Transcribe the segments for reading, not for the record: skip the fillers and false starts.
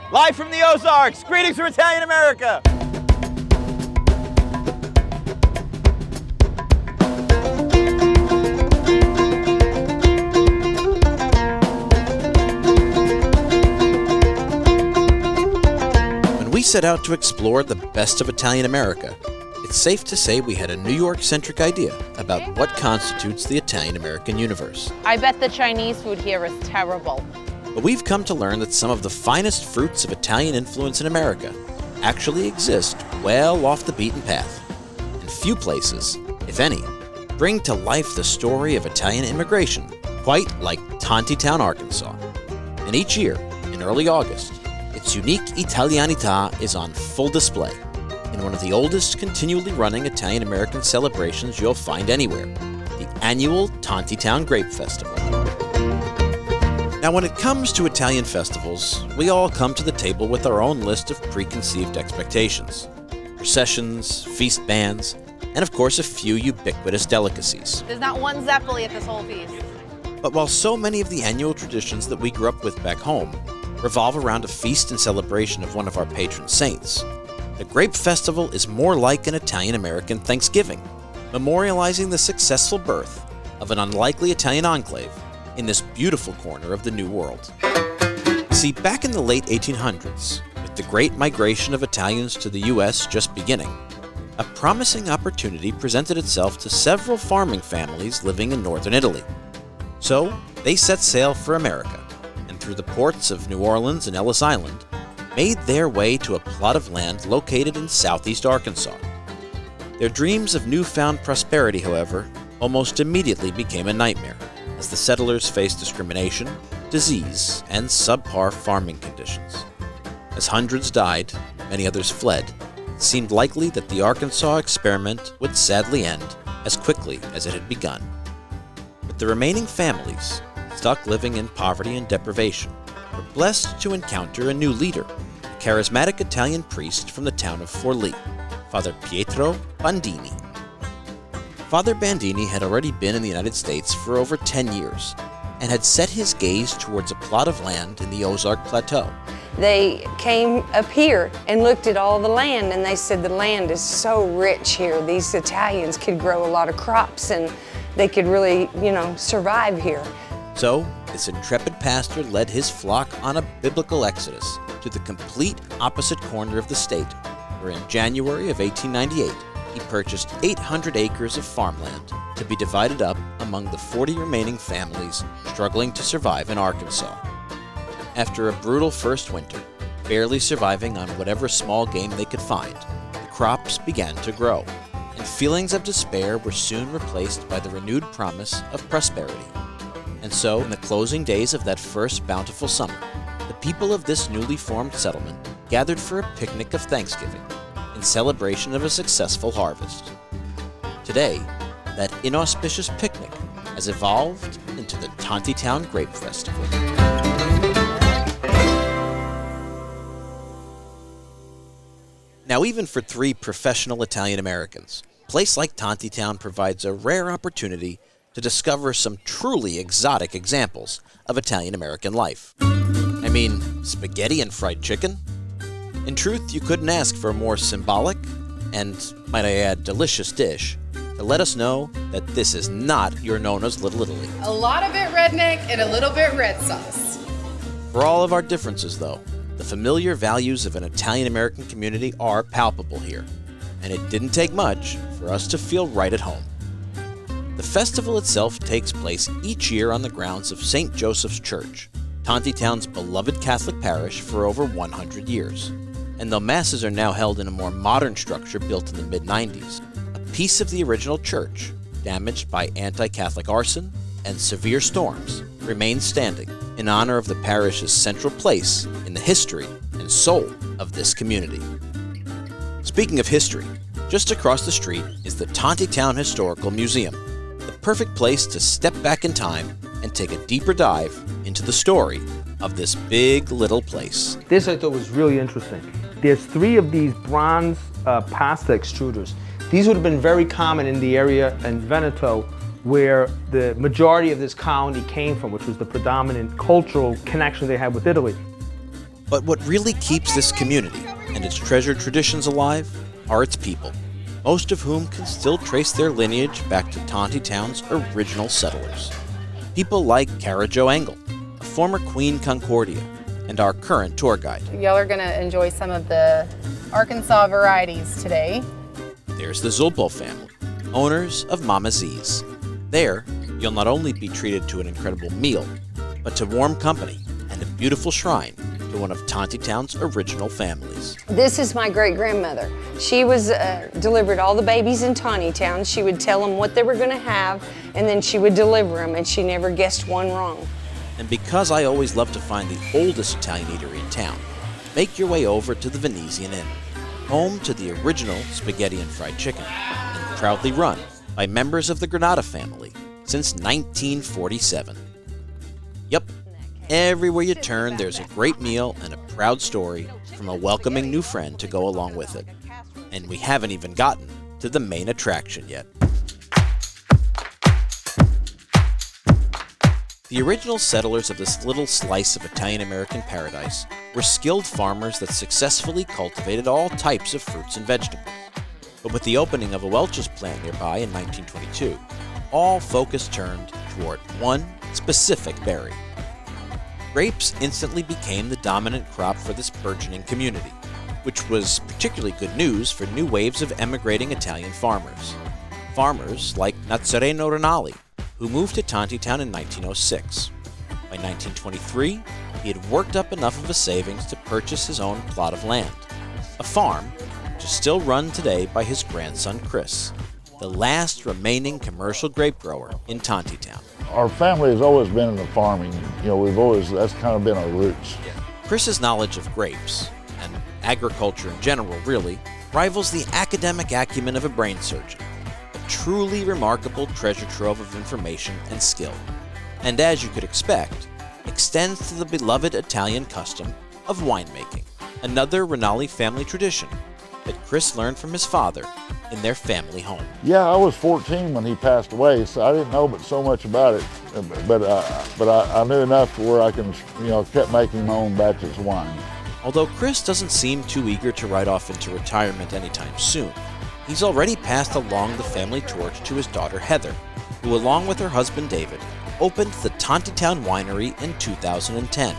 Live from the Ozarks, greetings from Italian America. When we set out to explore the best of Italian America, it's safe to say we had a New York-centric idea about what constitutes the Italian-American universe. I bet the Chinese food here is terrible. But we've come to learn that some of the finest fruits of Italian influence in America actually exist well off the beaten path. And few places, if any, bring to life the story of Italian immigration quite like Tontitown, Arkansas. And each year, in early August, its unique Italianità is on full display in one of the oldest continually running Italian-American celebrations you'll find anywhere, the Annual Tontitown Grape Festival. Now, when it comes to Italian festivals, we all come to the table with our own list of preconceived expectations. Processions, feast bands, and of course a few ubiquitous delicacies. There's not one Zeppeli at this whole feast. But while so many of the annual traditions that we grew up with back home revolve around a feast and celebration of one of our patron saints, the Grape Festival is more like an Italian-American Thanksgiving, memorializing the successful birth of an unlikely Italian enclave in this beautiful corner of the New World. See, back in the late 1800s, with the great migration of Italians to the U.S. just beginning, a promising opportunity presented itself to several farming families living in northern Italy. So, they set sail for America, and through the ports of New Orleans and Ellis Island, made their way to a plot of land located in southeast Arkansas. Their dreams of newfound prosperity, however, almost immediately became a nightmare, as the settlers faced discrimination, disease, and subpar farming conditions. As hundreds died, many others fled, it seemed likely that the Arkansas experiment would sadly end as quickly as it had begun. But the remaining families, stuck living in poverty and deprivation, were blessed to encounter a new leader, a charismatic Italian priest from the town of Forlì, Father Pietro Bandini. Father Bandini had already been in the United States for over 10 years and had set his gaze towards a plot of land in the Ozark Plateau. They came up here and looked at all the land, and they said the land is so rich here. These Italians could grow a lot of crops and they could really, survive here. So, this intrepid pastor led his flock on a biblical exodus to the complete opposite corner of the state, where in January of 1898, he purchased 800 acres of farmland to be divided up among the 40 remaining families struggling to survive in Arkansas. After a brutal first winter, barely surviving on whatever small game they could find, the crops began to grow, and feelings of despair were soon replaced by the renewed promise of prosperity. And so, in the closing days of that first bountiful summer, the people of this newly formed settlement gathered for a picnic of Thanksgiving in celebration of a successful harvest. Today, that inauspicious picnic has evolved into the Tontitown Grape Festival. Now, even for three professional Italian Americans, a place like Tontitown provides a rare opportunity to discover some truly exotic examples of Italian American life. I mean, spaghetti and fried chicken? In truth, you couldn't ask for a more symbolic and, might I add, delicious dish to let us know that this is not your Nona's Little Italy. A lot of it redneck and a little bit red sauce. For all of our differences, though, the familiar values of an Italian-American community are palpable here, and it didn't take much for us to feel right at home. The festival itself takes place each year on the grounds of St. Joseph's Church, Tontitown's beloved Catholic parish for over 100 years. And though masses are now held in a more modern structure built in the mid-90s, a piece of the original church, damaged by anti-Catholic arson and severe storms, remains standing in honor of the parish's central place in the history and soul of this community. Speaking of history, just across the street is the Tontitown Historical Museum, the perfect place to step back in time and take a deeper dive into the story of this big little place. This I thought was really interesting. There's 3 of these bronze pasta extruders. These would have been very common in the area in Veneto where the majority of this colony came from, which was the predominant cultural connection they had with Italy. But what really keeps this community and its treasured traditions alive are its people, most of whom can still trace their lineage back to Tontitown's original settlers. People like Cara Jo Engel, a former Queen Concordia, and our current tour guide. Y'all are gonna enjoy some of the Arkansas varieties today. There's the Zulpo family, owners of Mama Z's. There, you'll not only be treated to an incredible meal, but to warm company and a beautiful shrine to one of Tontitown's original families. This is my great-grandmother. She was delivered all the babies in Tontitown. She would tell them what they were going to have, and then she would deliver them, and she never guessed one wrong. And because I always love to find the oldest Italian eatery in town, make your way over to the Venetian Inn, home to the original spaghetti and fried chicken, and proudly run by members of the Granata family since 1947. Yep, everywhere you turn, there's a great meal and a proud story from a welcoming new friend to go along with it. And we haven't even gotten to the main attraction yet. The original settlers of this little slice of Italian-American paradise were skilled farmers that successfully cultivated all types of fruits and vegetables. But with the opening of a Welch's plant nearby in 1922, all focus turned toward one specific berry. Grapes instantly became the dominant crop for this burgeoning community, which was particularly good news for new waves of emigrating Italian farmers. Farmers like Nazareno Rinaldi, who moved to Tontitown in 1906. By 1923, he had worked up enough of his savings to purchase his own plot of land, a farm which is still run today by his grandson Chris, the last remaining commercial grape grower in Tontitown. Our family has always been into farming. That's kind of been our roots. Chris's knowledge of grapes, and agriculture in general really, rivals the academic acumen of a brain surgeon. A truly remarkable treasure trove of information and skill. And as you could expect, extends to the beloved Italian custom of winemaking, another Rinaldi family tradition that Chris learned from his father in their family home. Yeah, I was 14 when he passed away, so I didn't know but so much about it. But I knew enough where I can, kept making my own batches of wine. Although Chris doesn't seem too eager to ride off into retirement anytime soon, he's already passed along the family torch to his daughter Heather, who along with her husband David, opened the Tontitown Winery in 2010,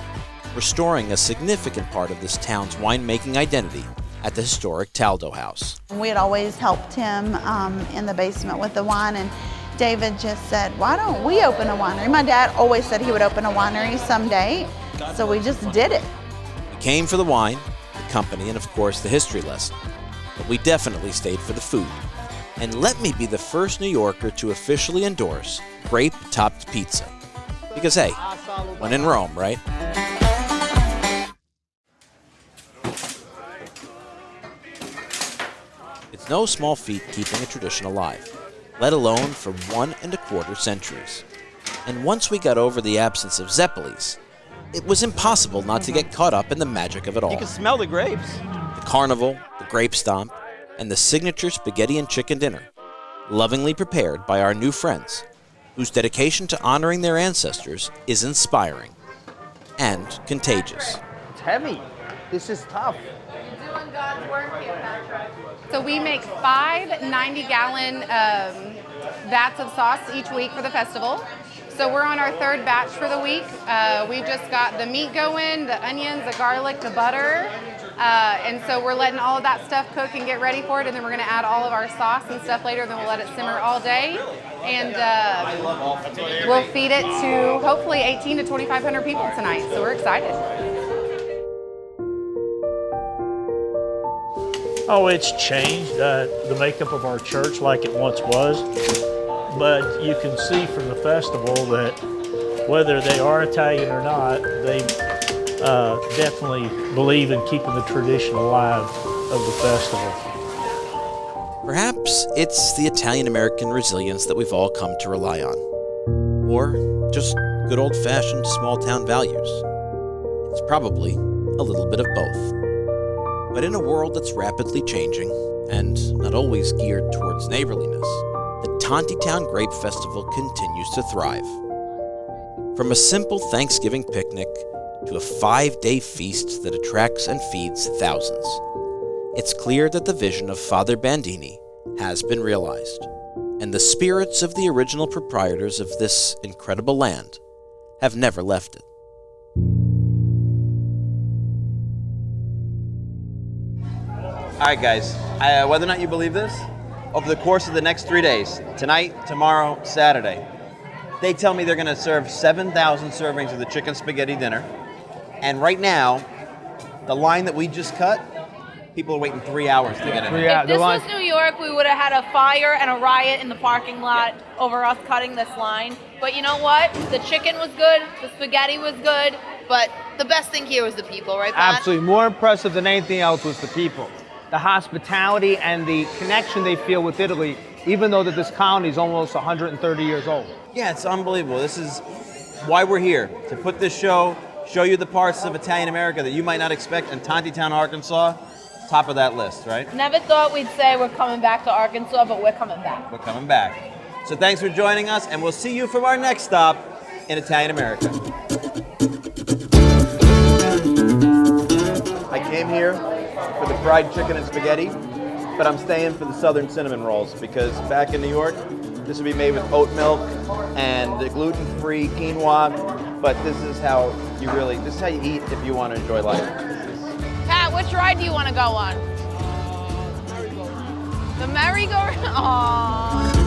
restoring a significant part of this town's winemaking identity at the historic Taldo House. We had always helped him in the basement with the wine, and David just said, why don't we open a winery? My dad always said he would open a winery someday, so we just did it. We came for the wine, the company, and of course the history lesson, but we definitely stayed for the food. And let me be the first New Yorker to officially endorse grape-topped pizza. Because hey, when in Rome, right? It's no small feat keeping a tradition alive, let alone for 1¼ centuries. And once we got over the absence of Zeppelis, it was impossible not to get caught up in the magic of it all. You can smell the grapes. The carnival, the grape stomp, and the signature spaghetti and chicken dinner, lovingly prepared by our new friends, whose dedication to honoring their ancestors is inspiring and contagious. It's heavy. This is tough. Doing God's work here, Patrick. So we make 5 90-gallon vats of sauce each week for the festival. So we're on our 3rd batch for the week. We just got the meat going, the onions, the garlic, the butter. And so we're letting all of that stuff cook and get ready for it, and then we're going to add all of our sauce and stuff later, then we'll let it simmer all day. And we'll feed it to hopefully 1,800 to 2,500 people tonight, so we're excited. Oh, it's changed the makeup of our church like it once was, but you can see from the festival that whether they are Italian or not, they definitely believe in keeping the tradition alive of the festival. Perhaps it's the Italian-American resilience that we've all come to rely on. Or just good old-fashioned small-town values. It's probably a little bit of both. But in a world that's rapidly changing, and not always geared towards neighborliness, the Tontitown Grape Festival continues to thrive. From a simple Thanksgiving picnic to a 5-day feast that attracts and feeds thousands. It's clear that the vision of Father Bandini has been realized, and the spirits of the original proprietors of this incredible land have never left it. All right, guys, whether or not you believe this, over the course of the next 3 days, tonight, tomorrow, Saturday, they tell me they're going to serve 7,000 servings of the chicken spaghetti dinner. And right now, the line that we just cut, people are waiting 3 hours to get in. If this was New York, we would have had a fire and a riot in the parking lot over us cutting this line. But you know what? The chicken was good, the spaghetti was good, but the best thing here was the people, right, Pat? Absolutely. More impressive than anything else was the people. The hospitality and the connection they feel with Italy, even though that this colony is almost 130 years old. Yeah, it's unbelievable. This is why we're here, to put this show you the parts of Italian America that you might not expect, and Tontitown, Arkansas, top of that list, right? Never thought we'd say we're coming back to Arkansas, but we're coming back. We're coming back. So thanks for joining us, and we'll see you from our next stop in Italian America. I came here for the fried chicken and spaghetti, but I'm staying for the southern cinnamon rolls because back in New York, this would be made with oat milk and the gluten-free quinoa, but this is how you eat if you want to enjoy life. Pat, which ride do you want to go on? The merry-go-round. Aww.